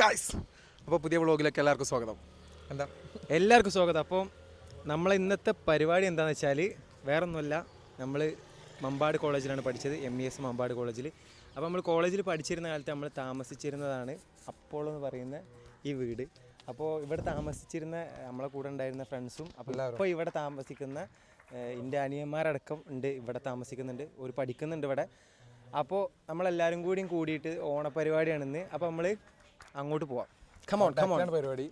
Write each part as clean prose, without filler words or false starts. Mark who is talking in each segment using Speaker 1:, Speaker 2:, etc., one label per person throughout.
Speaker 1: Guys, അപ്പോൾ പുതിയ വ്ളോഗിലേക്ക് എല്ലാവർക്കും സ്വാഗതം.
Speaker 2: എല്ലാവർക്കും സ്വാഗതം. അപ്പോൾ നമ്മളെ ഇന്നത്തെ പരിപാടി എന്താണെന്ന് വെച്ചാൽ വേറൊന്നുമല്ല, നമ്മൾ മമ്പാട് കോളേജിലാണ് പഠിച്ചത്, MES മമ്പാട് കോളേജിൽ. അപ്പോൾ നമ്മൾ കോളേജിൽ പഠിച്ചിരുന്ന കാലത്ത് നമ്മൾ താമസിച്ചിരുന്നതാണ് അപ്പോളോ എന്ന് പറയുന്ന ഈ വീട്. അപ്പോൾ ഇവിടെ താമസിച്ചിരുന്ന നമ്മളെ കൂടെ ഉണ്ടായിരുന്ന ഫ്രണ്ട്സും, അപ്പോൾ ഇപ്പോൾ ഇവിടെ താമസിക്കുന്ന എൻ്റെ അനിയന്മാരടക്കം ഉണ്ട്, ഇവിടെ താമസിക്കുന്നുണ്ട്, ഒരു പഠിക്കുന്നുണ്ട് ഇവിടെ. അപ്പോൾ നമ്മളെല്ലാവരും കൂടിയിട്ട് ഓണപരിപാടിയാണിന്ന്. അപ്പോൾ നമ്മൾ അങ്ങോട്ട് പോവാം. കമോൺ
Speaker 1: പരിപാടി.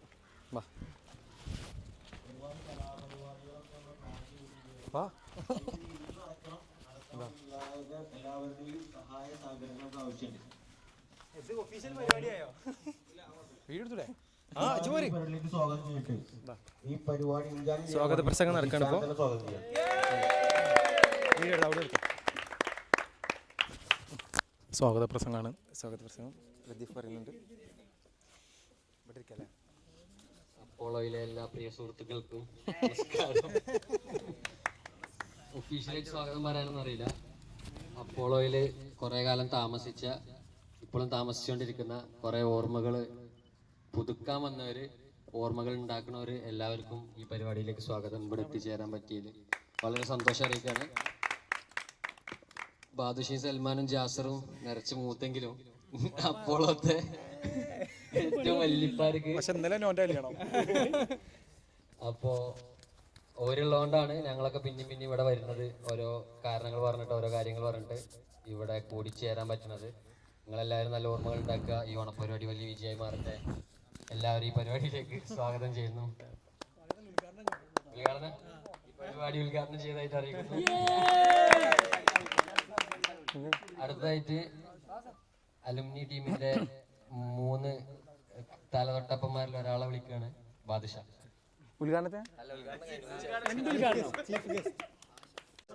Speaker 2: സ്വാഗത പ്രസംഗം നടക്കണം. ഇപ്പോൾ
Speaker 1: സ്വാഗത പ്രസംഗമാണ്.
Speaker 2: സ്വാഗത പ്രസംഗം പ്രദീപ് പറയുന്നുണ്ട്. ഇവിടെ ഇരിക്കല്ലേ.
Speaker 3: അപ്പോളോയിലെ എല്ലാ പ്രിയ സുഹൃത്തുക്കൾക്കും നമസ്കാരം. ഒഫീഷ്യലായിട്ട് സ്വാഗതം പറയാനൊന്നും അറിയില്ല. അപ്പോളോയിൽ കുറേ കാലം താമസിച്ച, ഇപ്പോഴും താമസിച്ചുകൊണ്ടിരിക്കുന്ന കുറേ ഓർമ്മകൾ പുതുക്കാൻ വന്നവർ, ഓർമ്മകൾ ഉണ്ടാക്കുന്നവർ എല്ലാവർക്കും ഈ പരിപാടിയിലേക്ക് സ്വാഗതം. ഇവിടെ എത്തിച്ചേരാൻ പറ്റിയതിൽ വളരെ സന്തോഷം അറിയിക്കുകയാണ്. ബാദുഷയും സൽമാനും ജാസറും നിറച്ച് മൂത്തെങ്കിലും അപ്പോളത്തെ ഏറ്റവും വല്യപ്പാർക്ക് അപ്പോ ഓരുള്ളതുകൊണ്ടാണ് ഞങ്ങളൊക്കെ പിന്നെയും ഇവിടെ വരുന്നത്. ഓരോ കാരണങ്ങൾ പറഞ്ഞിട്ട്, ഓരോ കാര്യങ്ങൾ പറഞ്ഞിട്ട് ഇവിടെ കൂടിച്ചേരാൻ പറ്റുന്നത്. നിങ്ങളെല്ലാവരും നല്ല ഓർമ്മകൾ ഉണ്ടാക്കുക. ഈ ഓണപ്പരിപാടി വലിയ വിജയമായി മാറട്ടെ. എല്ലാവരും ഈ പരിപാടിയിലേക്ക് സ്വാഗതം ചെയ്യുന്നു. പരിപാടി ഉദ്ഘാടനം ചെയ്തതായിട്ട് അറിയിക്കുന്നു. അടുത്തതായിട്ട് അലുമിനി ടീമിന്റെ 3 തലതൊട്ടപ്പന്മാരിൽ ഒരാളെ വിളിക്കുകയാണ് ബാദുഷാ.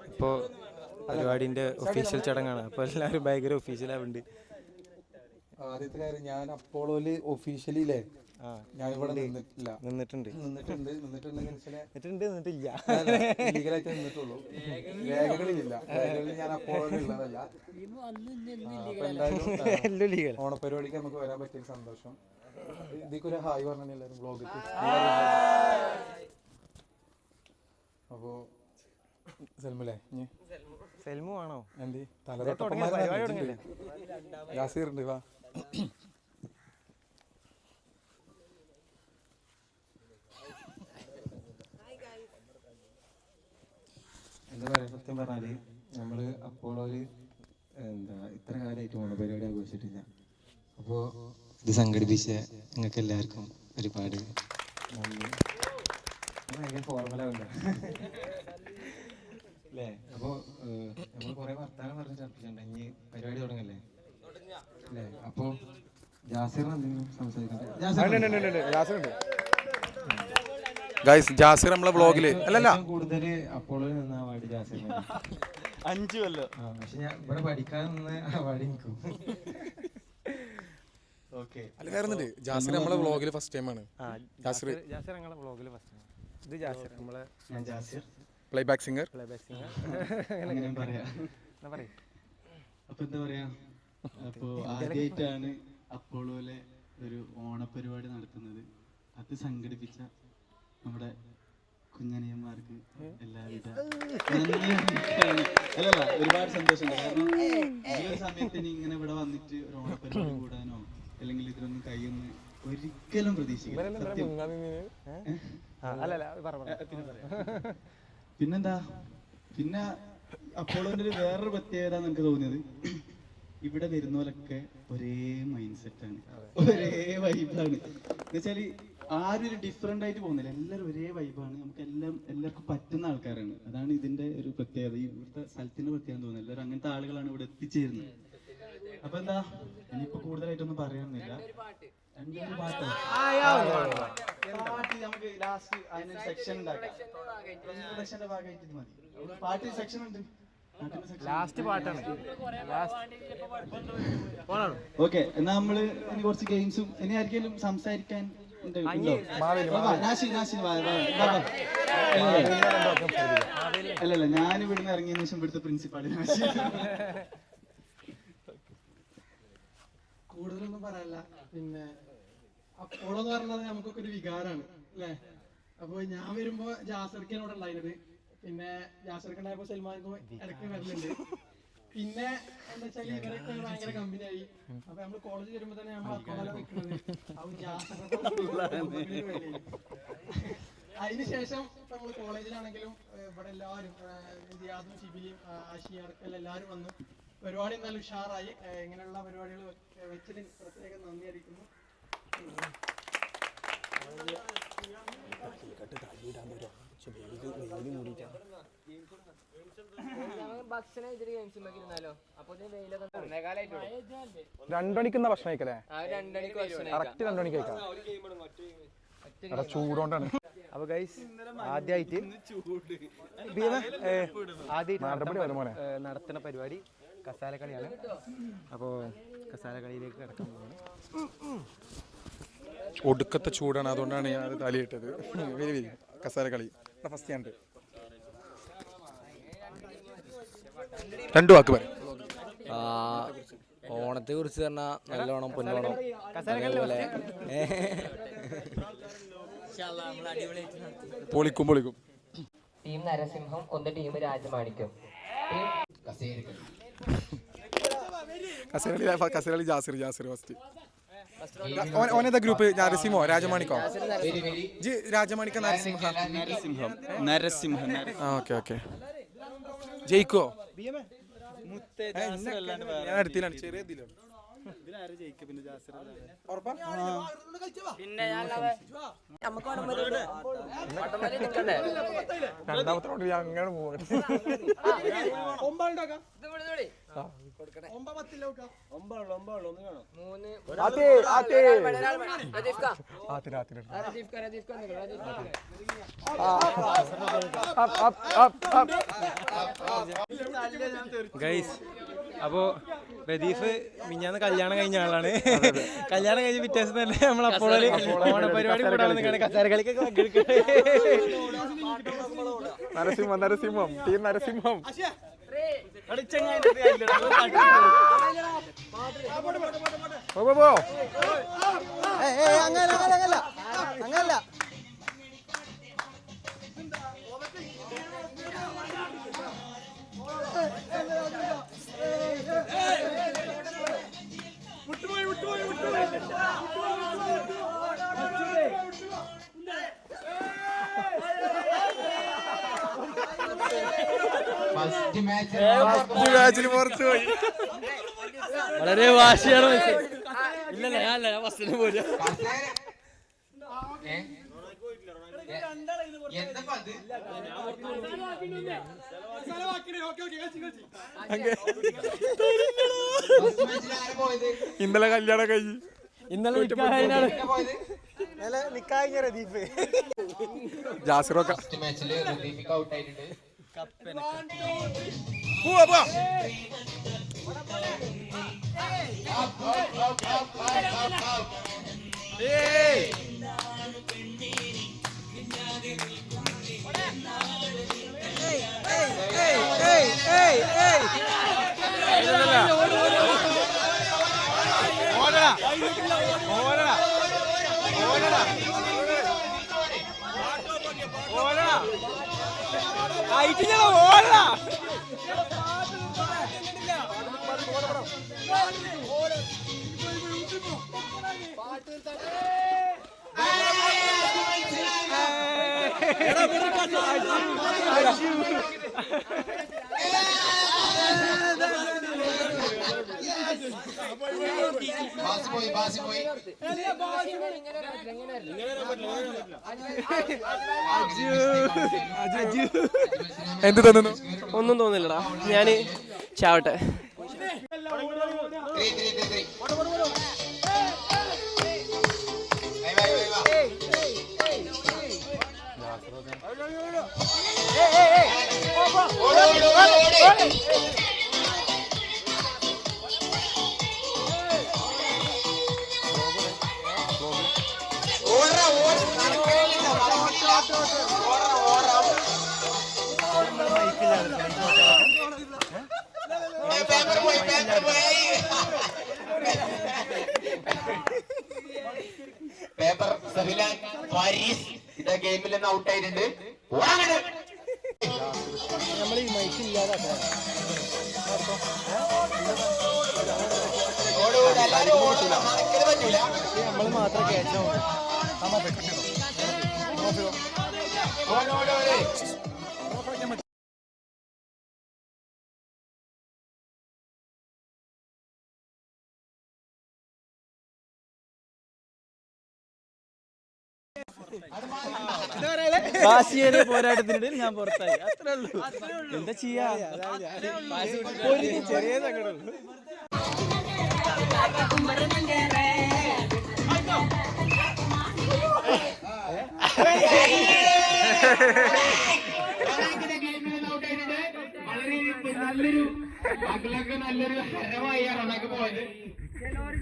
Speaker 2: ഇപ്പോൾ പരിപാടിൻ്റെ ഒഫീഷ്യൽ ചടങ്ങാണ്. അപ്പോൾ എല്ലാവരും ഭയങ്കര ഒഫീഷ്യലാവുണ്ട്.
Speaker 1: ആദ്യത്തെ കാര്യം, ഞാൻ അപ്പോളോയില് ഒഫീഷ്യലില്ലേ, ഞാൻ ഇവിടെ നിന്നിട്ടില്ല. ലീഗലായിട്ട് നിന്നിട്ടുള്ളൂ. രേഖകളിലില്ല. രേഖകളിൽ ഞാൻ അപ്പോളോയിൽ ഉള്ളതല്ല. അപ്പൊ എന്തായാലും ഓണപരിപാടിക്ക് നമുക്ക് വരാൻ പറ്റിയ സന്തോഷം. ഇതിക്കൊരു ഹായ് പറഞ്ഞു എല്ലാവരും ബ്ലോഗിൽ. അപ്പോ സെൽമുല്ലേ,
Speaker 2: സെൽമു ആണോ?
Speaker 1: എന്ത് യാസീറുണ്ട്, വാ.
Speaker 4: എന്താ പറയുക, സത്യം പറഞ്ഞാല് നമ്മള് അപ്പോളോയില് ഇത്ര കാലമായിട്ട് ഓണപരിപാടി ആഘോഷിച്ചിട്ടില്ല. അപ്പോൾ ഇത് സംഘടിപ്പിച്ച നിങ്ങൾക്ക് എല്ലാവർക്കും ഒരുപാട് നന്ദി. ഭയങ്കര ഫോർമലുണ്ട് അല്ലേ? അപ്പോൾ നമ്മൾ കുറേ വർത്താനം പറഞ്ഞ് ചർപ്പിച്ചിട്ടുണ്ട്. ഇനി പരിപാടി തുടങ്ങല്ലേ അല്ലേ? അപ്പോൾ ജാസിറിന് എന്തെങ്കിലും സംസാരിക്കണ്ടേ?
Speaker 1: ജാസിർ നമ്മളെ ബ്ലോഗില്
Speaker 4: കൂടുതൽ അപ്പോളോയിൽ നിന്ന് അവാർഡ് ജാസിറിന് 5 കൊല്ലം. പക്ഷെ ഞാൻ ഇവിടെ പഠിക്കാൻ നിന്ന് അവാർഡ് നിൽക്കും.
Speaker 1: അല്ല, ജാസിർ നമ്മളെ വ്ളോഗിൽ ഫസ്റ്റ് ടൈം ആണ്.
Speaker 2: ജാസിർ ഞങ്ങളെ വ്ളോഗിൽ ഫസ്റ്റ് ടൈം. ഇത് ജാസിർ, നമ്മളെ
Speaker 1: പ്ലേബാക്ക് സിംഗർ.
Speaker 4: അങ്ങനെ പറയാം. അപ്പൊ എന്താ പറയാ, അപ്പോ ആദ്യമായിട്ടാണ് അപ്പോളോയിലെ ഒരു ഓണപരിപാടി നടത്തുന്നത്. അത് സംഘടിപ്പിച്ച നമ്മുടെ കുഞ്ഞനിയന്മാർക്ക് എല്ലാവിധ അല്ലല്ല ഒരുപാട് സന്തോഷമുണ്ട്. കാരണം ഈ ഒരു സമയത്തിന് ഇങ്ങനെ ഇവിടെ വന്നിട്ട് ഒരു ഓണപരിപാടി കൂടാനോ അല്ലെങ്കിൽ ഇതിലൊന്നും കഴിയുന്ന ഒരിക്കലും പ്രതീക്ഷിക്കില്ല. പിന്നെന്താ, പിന്നെ അപ്പോളോന്റെ വേറൊരു പ്രത്യേകത എനിക്ക് തോന്നിയത്, ഇവിടെ വരുന്നവരൊക്കെ ഒരേ മൈൻഡ് സെറ്റാണ്, ഒരേ വൈബാണ്. എന്നുവെച്ചാല് ആരും ഒരു ഡിഫറെന്റ് ആയിട്ട് പോകുന്നില്ല, എല്ലാവരും ഒരേ വൈബാണ്. നമുക്ക് എല്ലാവർക്കും പറ്റുന്ന ആൾക്കാരാണ്. അതാണ് ഇതിന്റെ ഒരു പ്രത്യേകത, ഇവിടുത്തെ സ്ഥലത്തിന്റെ പ്രത്യേകത തോന്നുന്നത്. എല്ലാവരും അങ്ങനത്തെ ആളുകളാണ് ഇവിടെ എത്തിച്ചേരുന്നത്. അപ്പൊ എന്താ, ഇനിയിപ്പോ കൂടുതലായിട്ടൊന്നും പറയാനൊന്നുമില്ല. പാട്ട് നമുക്ക് ലാസ്റ്റ് അതിനൊരു സെക്ഷൻ ഉണ്ടാക്കാം. ഇൻട്രൊഡക്ഷന്റെ ഭാഗമായിട്ട് ഇത് മതി. പാട്ട് സെക്ഷൻ ഉണ്ട്,
Speaker 2: ലാസ്റ്റ് പാട്ടാണ്.
Speaker 4: ഓക്കെ, എന്നാ നമ്മള് ഇനി കുറച്ച് ഗെയിംസും ഇനി ആർക്കെങ്കിലും സംസാരിക്കാൻ അല്ലല്ല, ഞാൻ ഇവിടുന്ന് ഇറങ്ങിയ ശേഷം ഇവിടുത്തെ പ്രിൻസിപ്പാളിന് കൂടുതലൊന്നും പറയല്ല. പിന്നെ
Speaker 5: അപ്പോളോ എന്ന് പറഞ്ഞത് നമുക്കൊക്കെ ഒരു വികാരമാണ് അല്ലേ? അപ്പൊ ഞാൻ വരുമ്പോ ജാസിർക്കനോട് ഉണ്ടായിരുന്നത്, പിന്നെ ജാസിർക്കുണ്ടായപ്പോ സൽമാൻക്കും ഇടയ്ക്ക് വരലുണ്ട്. പിന്നെ എന്താ വെച്ചാൽ ഇവരൊക്കെ ഭയങ്കര കമ്പനിയായി. അപ്പൊ നമ്മള് കോളേജിൽ വരുമ്പോ തന്നെ നമ്മൾ അപ്പോളോ വെക്കുന്നത്. അതിനുശേഷം ഇപ്പൊ നമ്മള് കോളേജിലാണെങ്കിലും ഇവിടെ എല്ലാവരും ജിയാദും ഷിബിലിയും ആഷിയും അടക്കം എല്ലാവരും വന്നു. പരിപാടി എന്തായാലും ഉഷാറായി. ഇങ്ങനെയുള്ള പരിപാടികൾ വെച്ചതിന് പ്രത്യേകം നന്ദി അറിയിക്കുന്നു.
Speaker 6: ഭക്ഷണം
Speaker 1: 2 മണിക്കുന്ന ഭക്ഷണം കഴിക്കല്ലേ?
Speaker 6: 2 മണിക്ക് ഭക്ഷണം
Speaker 1: കറക്റ്റ് 2 മണിക്ക് കഴിക്കാം. ചൂടോണ്ടാണ്.
Speaker 2: അപ്പോൾ ഗൈസ് ആദ്യമായിട്ട് നടത്തുന്ന പരിപാടി കസാലക്കളിയാണ്. അപ്പോൾ കസാലക്കളിയിലേക്ക് കിടക്കാൻ പോകുന്നത്.
Speaker 1: ഒടുക്കത്തെ ചൂടാണ്, അതുകൊണ്ടാണ് ഞാൻ തലയിട്ടത്. വരി കസാലക്കളി ഫസ്റ്റ് ഞാൻ 2 വാക്ക് പറയും.
Speaker 7: ഓണത്തെ കുറിച്ച് പറഞ്ഞാൽ നല്ലോണം പൊന്നോണം അതേപോലെ
Speaker 1: പൊളിക്കും.
Speaker 6: ടീം നരസിംഹം, ഒന്ന് ടീം രാജമാണിക്യം.
Speaker 1: കസേരകളി ജാസിർ ഫസ്റ്റ്. ഓനേതാ ഗ്രൂപ്പ്? നരസിംഹോ രാജമാണിക്കോ? രാജമാണിക്ക നരസിംഹം. ഓക്കെ. ജയിക്കോ? ഞാൻ എടുത്തില്ലാണ്, ചെറിയ രണ്ടാമത്തെ റൗണ്ടിൽ അങ്ങനെ പോകട്ടെ.
Speaker 2: ഗൈസ് അപ്പോൾ പ്രദീപ് മിഞ്ഞാന്ന് കല്യാണം കഴിഞ്ഞ ആളാണ്. കല്യാണം കഴിഞ്ഞ് വ്യത്യാസം തന്നെ നമ്മൾ അപ്പോൾ ഓണപരിപാടി കൂടാൻ കസാരകളിക്കൊക്കെ
Speaker 1: നരസിംഹം ടീം നരസിംഹം.
Speaker 7: അങ്ങനല്ല
Speaker 1: മാച്ചിൽ പുറത്തു പോയി.
Speaker 7: വളരെ വാശിയാണ്. ഇല്ലല്ല ഞാൻ ഫസ്റ്റിന് പോരാ.
Speaker 1: ഇന്നലെ കല്യാണം കഴിഞ്ഞ് ജാസിറൊക്കെ എന്ത് തോന്നുന്നു?
Speaker 7: ഒന്നും തോന്നില്ലടാ, ഞാന് ചാവട്ടെ.
Speaker 8: പേപ്പർ സഹിലാൻ ഫാരിസ് ഇതാ ഗെയിമിൽ നിന്ന് ഔട്ട് ആയിട്ടുണ്ട്.
Speaker 2: നമ്മൾ ഈ മൈക്ക് ഇല്ലാതാക്കാം. നമ്മൾ മാത്രം കേട്ടോ.
Speaker 7: കാശിയേരി പോരാട്ടത്തിനിടയിൽ ഞാൻ പുറത്തായി. അത്രേ ഉള്ളൂ. എന്താ ചെയ്യാ?
Speaker 2: ചെറിയ സങ്കടമുള്ളൂ.
Speaker 8: നല്ലൊരു ഹരമായി റണ്ണൊക്കെ പോയത്.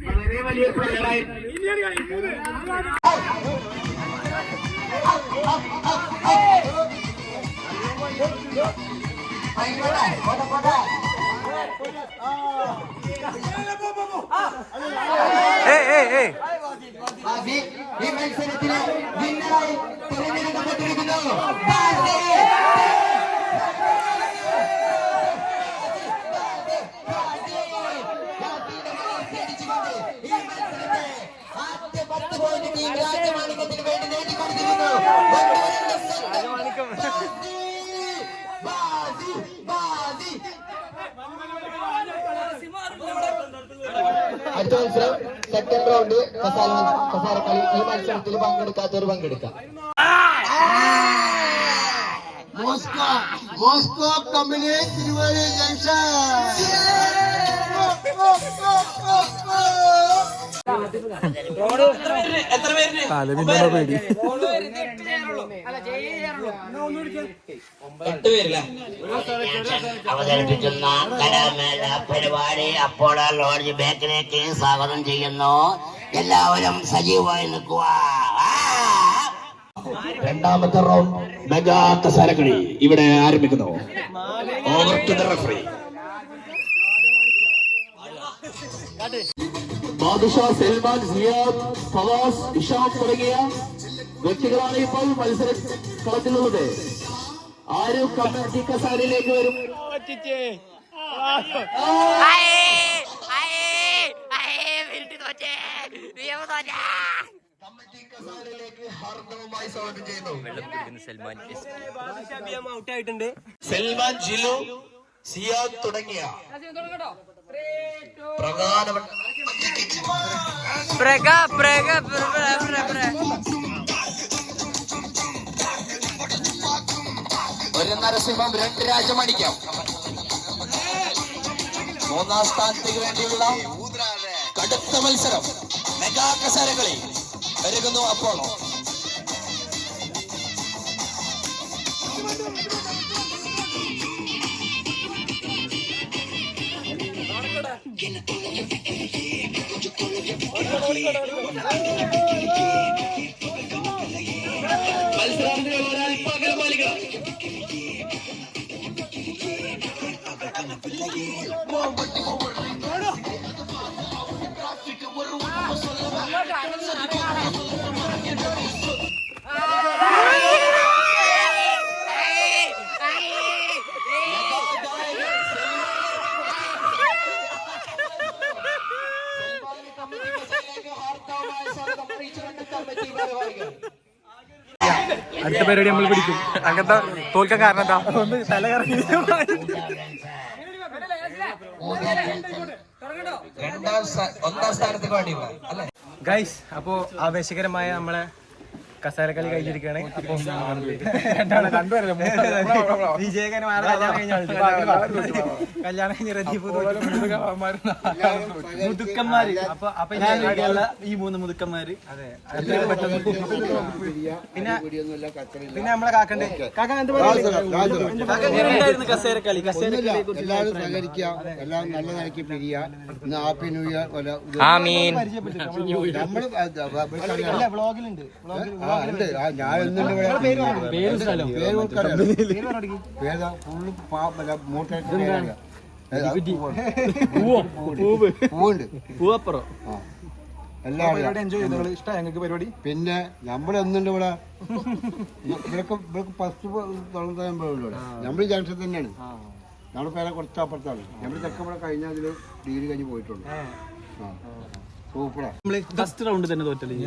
Speaker 8: വളരെ വലിയൊരു പ്ലെയറായി. ഈ മത്സരത്തിലെ വിന്നറായി തിരഞ്ഞെടുക്കപ്പെട്ടിരിക്കുന്നു. രാജമാണിക്യത്തിന് വേണ്ടി നേടിക്കൊടുത്തിരിക്കുന്നു. അടുത്ത മത്സരം സെക്കൻഡ് റൗണ്ട് കസാരക്കളി. ഈ മത്സരത്തിൽ പങ്കെടുക്കാത്തവർ പങ്കെടുക്കാം. Moscow company Thiruvalla junction.
Speaker 9: അവതരിപ്പിക്കുന്ന കലാമേള പരിപാടി അപ്പോളോ ലോഡ്ജ് ബേക്കറിലേക്ക് സ്വാഗതം ചെയ്യുന്നു. എല്ലാവരും സജീവമായി നിൽക്കുക.
Speaker 8: രണ്ടാമത്തെ റൗണ്ട് മെഗാ കസാരക്കളി ഇവിടെ ആരംഭിക്കുന്നു. Over to the referee. Badusha, Salman, Siyad, Fawaz, Isham തുടങ്ങിയ വ്യക്തികളാണ് ഇപ്പോൾ മത്സര കളത്തിലുള്ളത്. ആരും കമ്മിറ്റി കസാരയിലേക്ക് വരും. കമ്മിറ്റി കസാരയിലേക്ക് ഹാർദവമായി സ്വാഗതം ചെയ്യുന്നു. സൽമാൻ, ജിലു, സിയാദ് തുടങ്ങിയ പ്രധാനപ്പെട്ട ഒരു നരസിംഹം, രണ്ട് രാജമണിക്കാം. മൂന്നാം സ്ഥാനത്തേക്ക് വേണ്ടിയുള്ള കടുത്ത മത്സരം മെഗാ കസാരകളി ഒരുങ്ങുന്നു. അപ്പോളോ മത്സരാർത്ഥികൾ ഒരൽപ്പ അകലം പാലിക്കണം.
Speaker 2: അടുത്ത പരിപാടി നമ്മൾ പിടിക്കും. അങ്ങനത്തെ തോൽക്കാൻ കാരണം എന്താ? ഒന്ന് തല കറങ്ങി.
Speaker 8: ഒന്നാം സ്ഥാനത്തേക്ക് വേണ്ടി
Speaker 2: ഗൈസ്, അപ്പോ ആവേശകരമായ നമ്മളെ കസാരക്കളി കഴിഞ്ഞിരിക്കുകയാണ്. അപ്പൊ വിജയകരമായ കല്യാണം കഴിഞ്ഞ
Speaker 7: മുതുക്കന്മാര്. അപ്പൊ ഈ 3 മുതുക്കന്മാര്.
Speaker 2: അതെ. പിന്നെ നമ്മളെ കാക്കണ്ടേ കാക്ക എന്ത് പറയുന്നു?
Speaker 7: കസേരക്കളി
Speaker 10: എല്ലാവരും സഹകരിക്കുക, എല്ലാം നല്ല നിലയ്ക്ക് പിരിയുക. ഇന്ന് ഹാപ്പി ന്യൂ ഇയർ. നമ്മള്
Speaker 2: വ്ളോഗിലുണ്ട്.
Speaker 10: ഞാൻ എന്തുണ്ട്
Speaker 7: പൂവപ്പുറം.
Speaker 10: എല്ലാം
Speaker 1: എൻജോയ് ചെയ്തു. ഇഷ്ടമായി ഞങ്ങൾക്ക് പരിപാടി.
Speaker 10: പിന്നെ നമ്മളെന്നുണ്ട് ഇവിടെ ഇവർക്ക് ഫസ്റ്റ് തുറന്നുള്ളൂ. നമ്മൾ ജംഗ്ഷൻ തന്നെയാണ്. നമ്മുടെ പേരെ കുറച്ച് അപ്പുറത്താണ്. നമ്മൾ ചെക്കപ്പുറം കഴിഞ്ഞ അതിൽ ഡിഗ്രി കഴിഞ്ഞ് പോയിട്ടുണ്ട്. സൂപ്പറാ.
Speaker 7: ഫസ്റ്റ് റൗണ്ട് തന്നെ തോറ്റല്ലേ?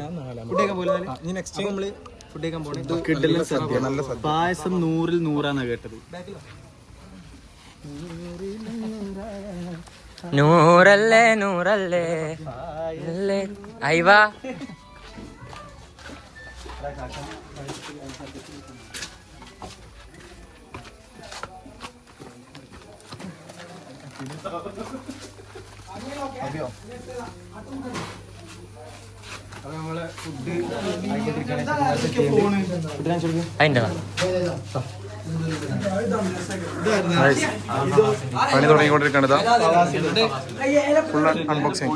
Speaker 7: പായസം 100-ൽ 100 കേട്ടത്.
Speaker 6: 100 അയ്വാ.
Speaker 1: പണി തുടങ്ങിക്കൊണ്ടിരിക്കുകയാണ്. Full unboxing.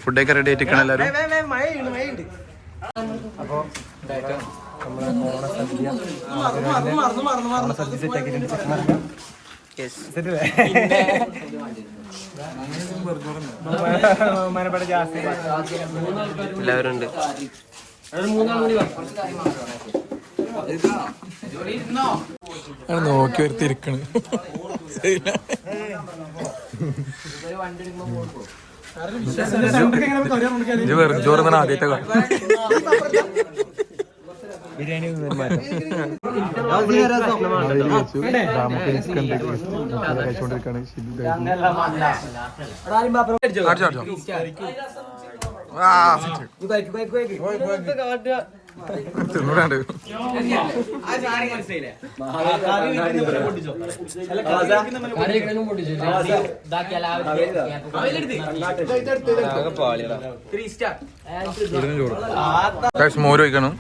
Speaker 1: ഫുഡൊക്കെ റെഡി ആയിട്ടിരിക്കണം എല്ലാവരും. അപ്പോൾ നമ്മളെ ഓണസദ്യ സെറ്റ് ആക്കിയിട്ടുണ്ട്.
Speaker 6: എല്ലാവരും ഉണ്ട്.
Speaker 1: നോക്കി വരുത്തിരിക്കണ്. വെറും ചോറ് ആദ്യത്തെ
Speaker 2: ബിരിയാണി
Speaker 1: തിന്നൂടാണ്ട്. മോര് വയ്ക്കണം.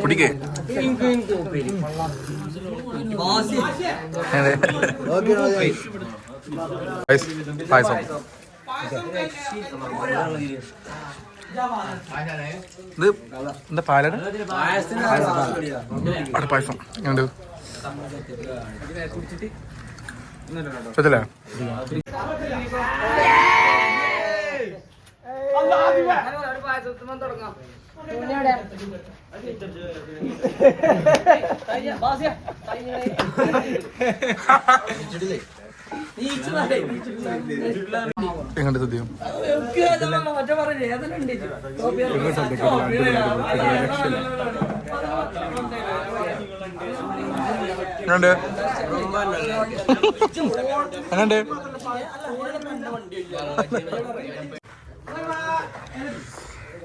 Speaker 1: കുടിക്കേ പായസം. ഇത് എന്താ പാലട? അവിടെ പായസം ഉണ്ട്. പറ്റില്ല. എങ്ങോട്ട് സദ്യം എങ്ങണ്ട്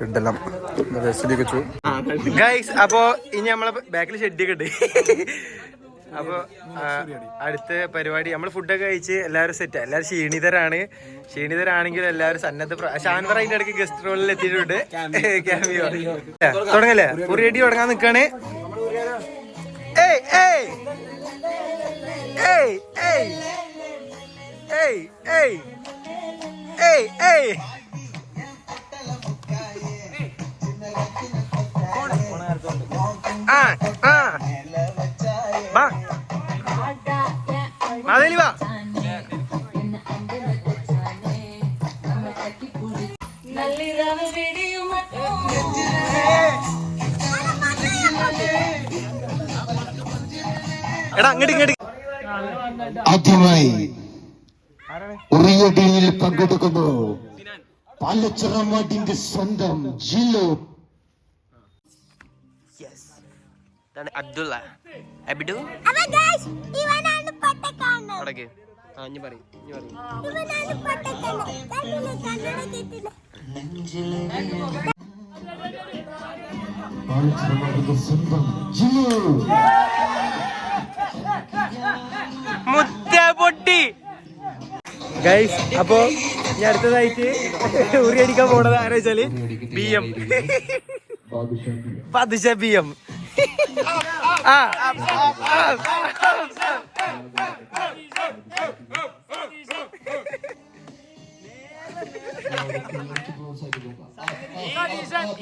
Speaker 1: ഇതെല്ലാം
Speaker 2: ഗൈസ്. അപ്പോ ഇനി നമ്മളെ ബാക്കിൽ ഷെഡിയൊക്കെ ഉണ്ട്. അപ്പോൾ അടുത്ത പരിപാടി നമ്മൾ ഫുഡൊക്കെ കഴിച്ച് എല്ലാവരും സെറ്റ്. എല്ലാവരും ക്ഷീണിതരാണെങ്കിലും എല്ലാവരും സന്നദ്ധ. ഷാൻവർ അതിന്റെ ഇടയ്ക്ക് ഗസ്റ്റ് റോളിൽ എത്തിയിട്ടുണ്ട്. ക്യാമിയോ തുടങ്ങല്ലേ? ഒരു റെഡി തുടങ്ങാൻ നിൽക്കാണ്. ഏയ് ഏയ് ഏയ് ഏയ് ഏയ് ഏയ് ഏയ് ഏയ് ആ ആ വാ മാവേലി വാ. എടാ അങ്ങോട്ട് ഇങ്ങോട്ട്.
Speaker 8: ആദ്യമായി ഉറിയടിയിൽ പങ്കെടുക്കുന്നു പാലച്ചിറമാട്ടിന്റെ സ്വന്തം ജില്ലോ.
Speaker 6: അബ്ദുള്ള അബിഡു
Speaker 8: പാലച്ചിറമാട്ടിന്റെ സ്വന്തം ജില്ലോ.
Speaker 2: മുത്ത പൊട്ടി. ഗൈസ് അപ്പോ ഞാൻ അടുത്തതായിട്ട് ഉറി അടിക്കാൻ പോണത് ആരാ വെച്ചാല് BM പാദുഷ BM.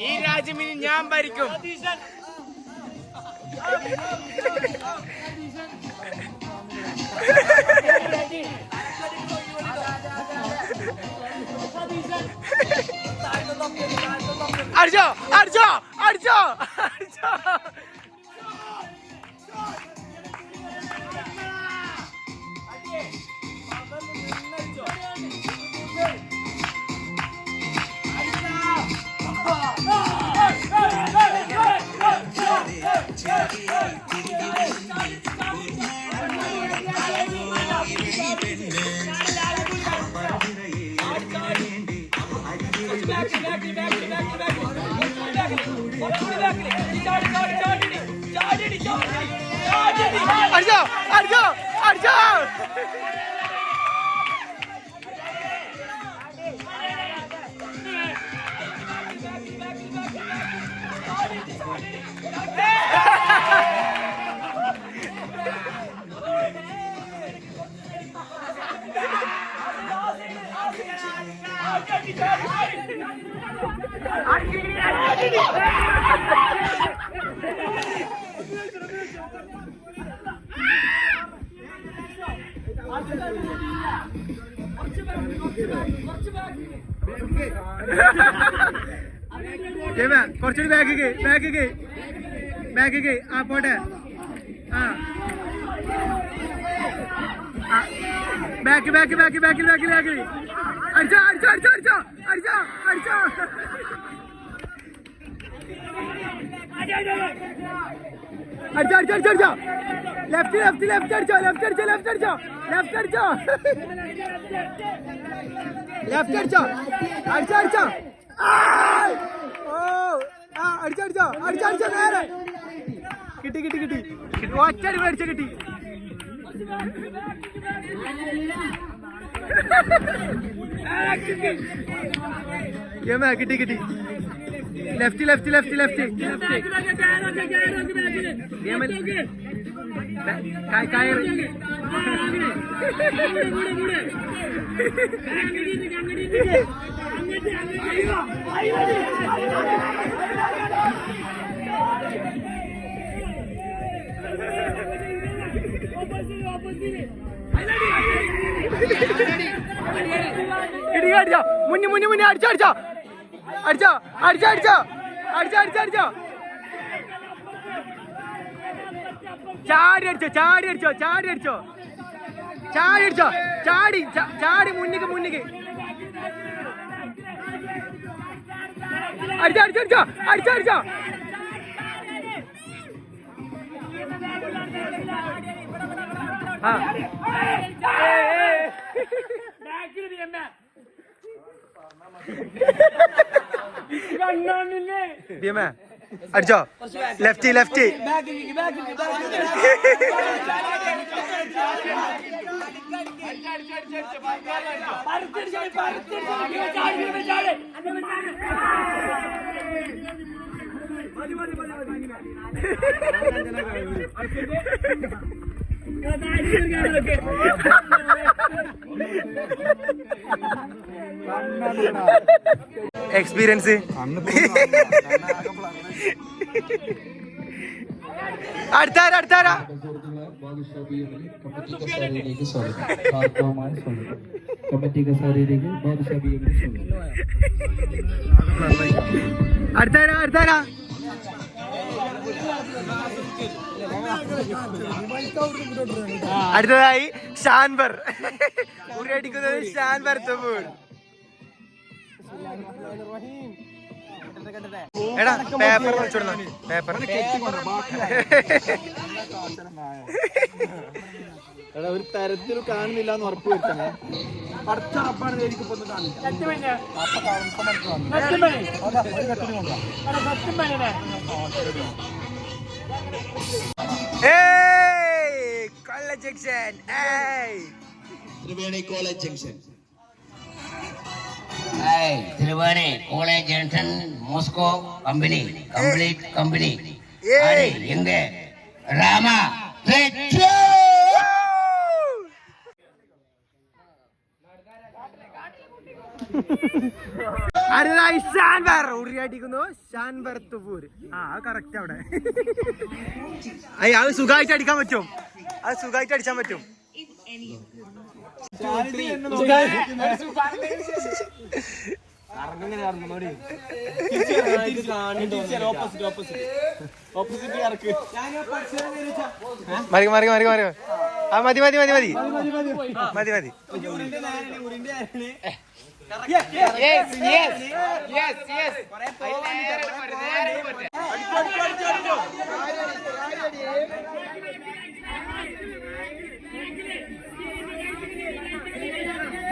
Speaker 2: ഈ രാജ്യം ഇനി ഞാൻ ഭരിക്കും. അടിച്ചോ അടിച്ചോ അടിച്ചോ അടിച്ചോ. അടിച്ചോ അടിച്ചോ അടിച്ചോ. കുറച്ചുകൂടി ബാക്കിക്ക് ആ പോട്ടെ. ആ ബാക്കിൽ അടിച്ചോ അടിച്ചോ അടിച്ചോ അടിച്ചോ അടിച്ചോ അടിച്ചോ. അടിച്ചോ അടിച്ചോ അടിച്ചോ അടിച്ചോ. ലെഫ്റ്റ് അടിച്ചോ ലെഫ്റ്റ് അടിച്ചോ അടിച്ചോ നേരെ കിട്ടി ഒറ്റടി മേടിച്ച കിട്ടി. കിട്ടി ലെഫ്റ്റ് കയറി. മുന്നേ അടിച്ചോ ചാടി മുന്നിക്ക് അടിച്ചോ. അടിച്ചോ ലെഫ്റ്റ് എക്സ്പീരിയൻസ്. അടുത്താരാ അടുത്തതായി ഷാൻബർ ഉരടിക്കുന്നത് ഷാൻബർ തബൂർ. എടാ പേപ്പർ വെച്ചോടുന്ന പേപ്പർ
Speaker 7: ഒരു തരത്തിലും കാണുന്നില്ല എന്ന് ഉറപ്പ് വരുത്തണേ. പടച്ചറപ്പാണ് എനിക്കിപ്പോ
Speaker 8: Triveni college junction
Speaker 9: Triveni college junction Moscow company company எங்க ராமா
Speaker 2: അടുത്തതായി ഷാൻവർ ഉറിയടിക്കുന്നു. ഷാൻവർ തുപൂർ. കറക്റ്റ് അവിടെ. അത് സുഖമായിട്ട് അടിക്കാൻ പറ്റും. അത് സുഖമായിട്ട് അടിച്ചാൻ പറ്റും. മതി മതി മതി മതി മതി മതി മതി മതി മതി.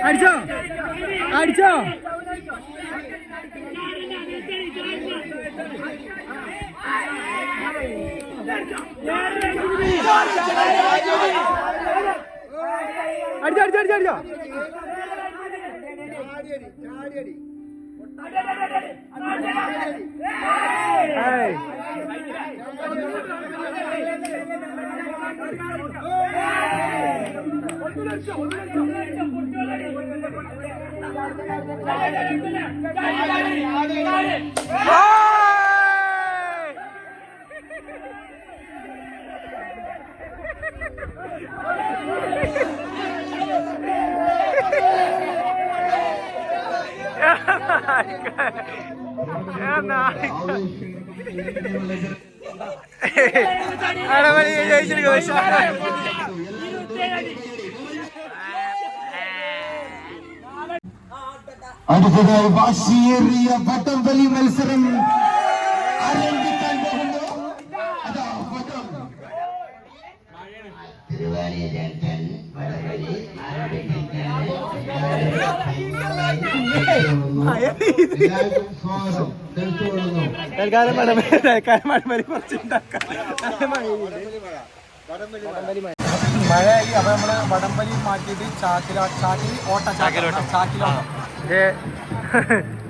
Speaker 2: അടിച്ചോ അടിച്ചോ. അടിച്ചോ അടിച്ചോ അടിച്ചോ അടിച്ചോ.
Speaker 8: അടുത്തതായി വാശിയേറിയ വടംവലി മത്സരം ആരംഭിക്കാൻ പോകുന്നു. അതാ വടം. തിരുവാലി ജംഗ്ഷൻ വടംവലി
Speaker 2: തൽക്കാലം വടംവലി കുറച്ചുണ്ടാക്കാം.
Speaker 1: മഴയായി. അപ്പൊ നമ്മള് വടംവലി മാറ്റിയിട്ട് ചാക്കിലോട്ടം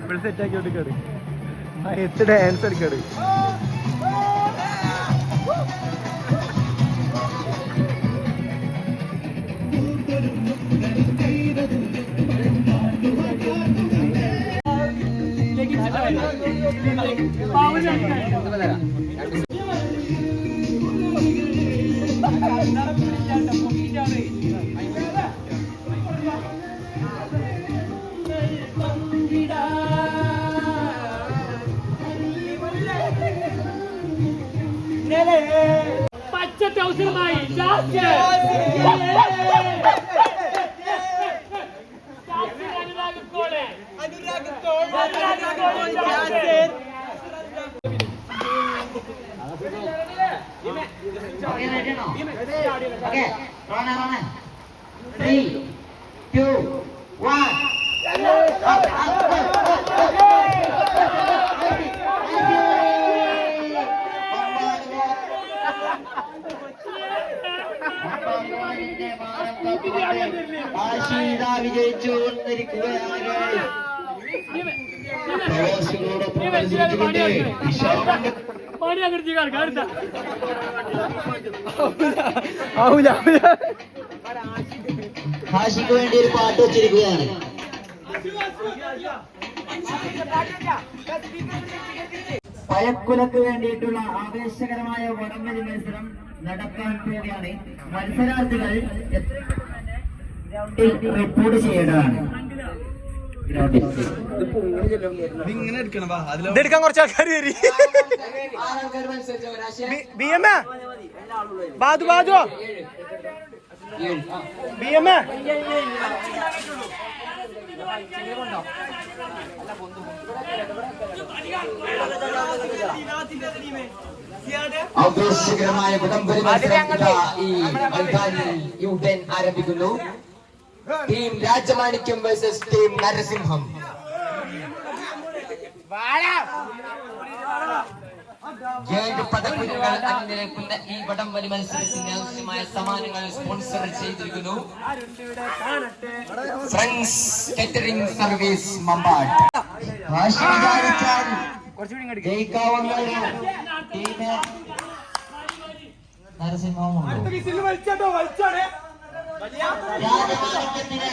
Speaker 2: ഇവിടെ സെറ്റാക്കി കൊടുക്കാട്. എത്ത് ഡാൻസ് കളിക്കാട്.
Speaker 5: പച്ച ട്രൗസറുമായി
Speaker 8: വിജയിച്ചു കൊണ്ടിരിക്കുകയാണ്. ഹാഷിക്ക് വേണ്ടി ഒരു പാട്ട് വെച്ചിരിക്കുകയാണ്. പയക്കുലക്ക് വേണ്ടിയിട്ടുള്ള ആവേശകരമായ വടംവലി മത്സരം നടക്കാൻ പോവുകയാണ്. മത്സരാർത്ഥികൾ റിപ്പോർട്ട് ചെയ്യേണ്ടതാണ്.
Speaker 2: ഇതെടുക്കാൻ കുറച്ച് ആൾക്കാർ വരി. ബാധു ബാധു
Speaker 8: ആവേശകരമായ വടംവലി മത്സരം ഈ മൈതാനിൽ യുദ്ധം ആരംഭിക്കുന്നു. Team Rajamanikyam versus team Narasimham. ഏഴ് പദക്കുകൾ അണിനിരക്കുന്ന ഈ വടംവലി മത്സരത്തിന് ആവശ്യമായ സമ്മാനങ്ങൾ സ്പോൺസർ ചെയ്തിരിക്കുന്നു ഫ്രണ്ട്സ് കാറ്ററിംഗ് സർവീസ് മമ്പാട്. ജയിക്കാവുന്ന ടീം നരസിംഹമുണ്ട്. രാജമാണിക്യത്തിന്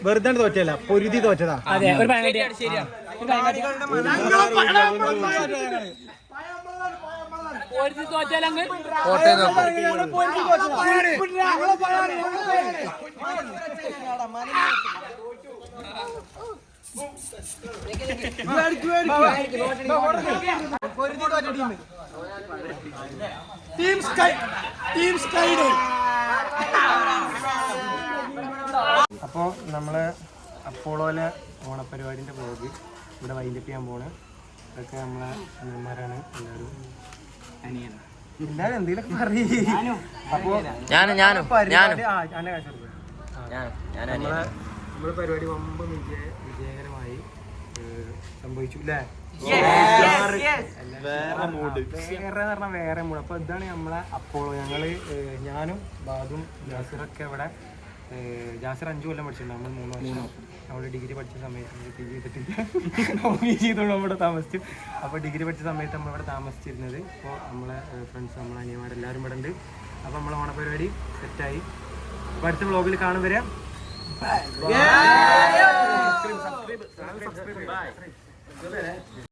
Speaker 2: വെറുതെ തോറ്റല്ല, പൊരുതി തോറ്റതാ.
Speaker 7: അതെ, ഒരു ശരിയാ.
Speaker 2: അപ്പോൾ നമ്മള് അപ്പോളോയിലെ ഓണപരിപാടിൻ്റെ വ്ളോഗ് ഇവിടെ വൈൻഡപ്പ് ചെയ്യാൻ പോണ്. ഇതൊക്കെ നമ്മളെ അനിയന്മാരാണ് എല്ലാവരും. എല്ലാവരും എന്തെങ്കിലും പറയും. അപ്പോൾ നമ്മളെ പരിപാടി വമ്പ് വിജയകരമായി സംഭവിച്ചു അല്ലേ? വേറെ മൂഡ്. അപ്പോൾ ഇതാണ് നമ്മളെ അപ്പോളോ. ഞങ്ങള് ഞാനും ബാദും ജാസിറൊക്കെ ഇവിടെ. ജാസിർ 5 കൊല്ലം പഠിച്ചിട്ടുണ്ട്, നമ്മൾ 3 വർഷം. നമ്മൾ ഡിഗ്രി പഠിച്ച സമയത്ത് PG ചെയ്തിട്ടില്ല, PG ചെയ്തോണ്ട് നമ്മളിവിടെ താമസിച്ചു. അപ്പോൾ ഡിഗ്രി പഠിച്ച സമയത്ത് നമ്മളിവിടെ താമസിച്ചിരുന്നത്. അപ്പോൾ നമ്മളെ ഫ്രണ്ട്സ്, നമ്മളെ അനിയന്മാരെല്ലാവരും ഇവിടെ ഉണ്ട്. അപ്പോൾ നമ്മളെ ഓണപരിപാടി സെറ്റായി. അപ്പോൾ അടുത്ത വ്ളോഗിൽ കാണും വരെ.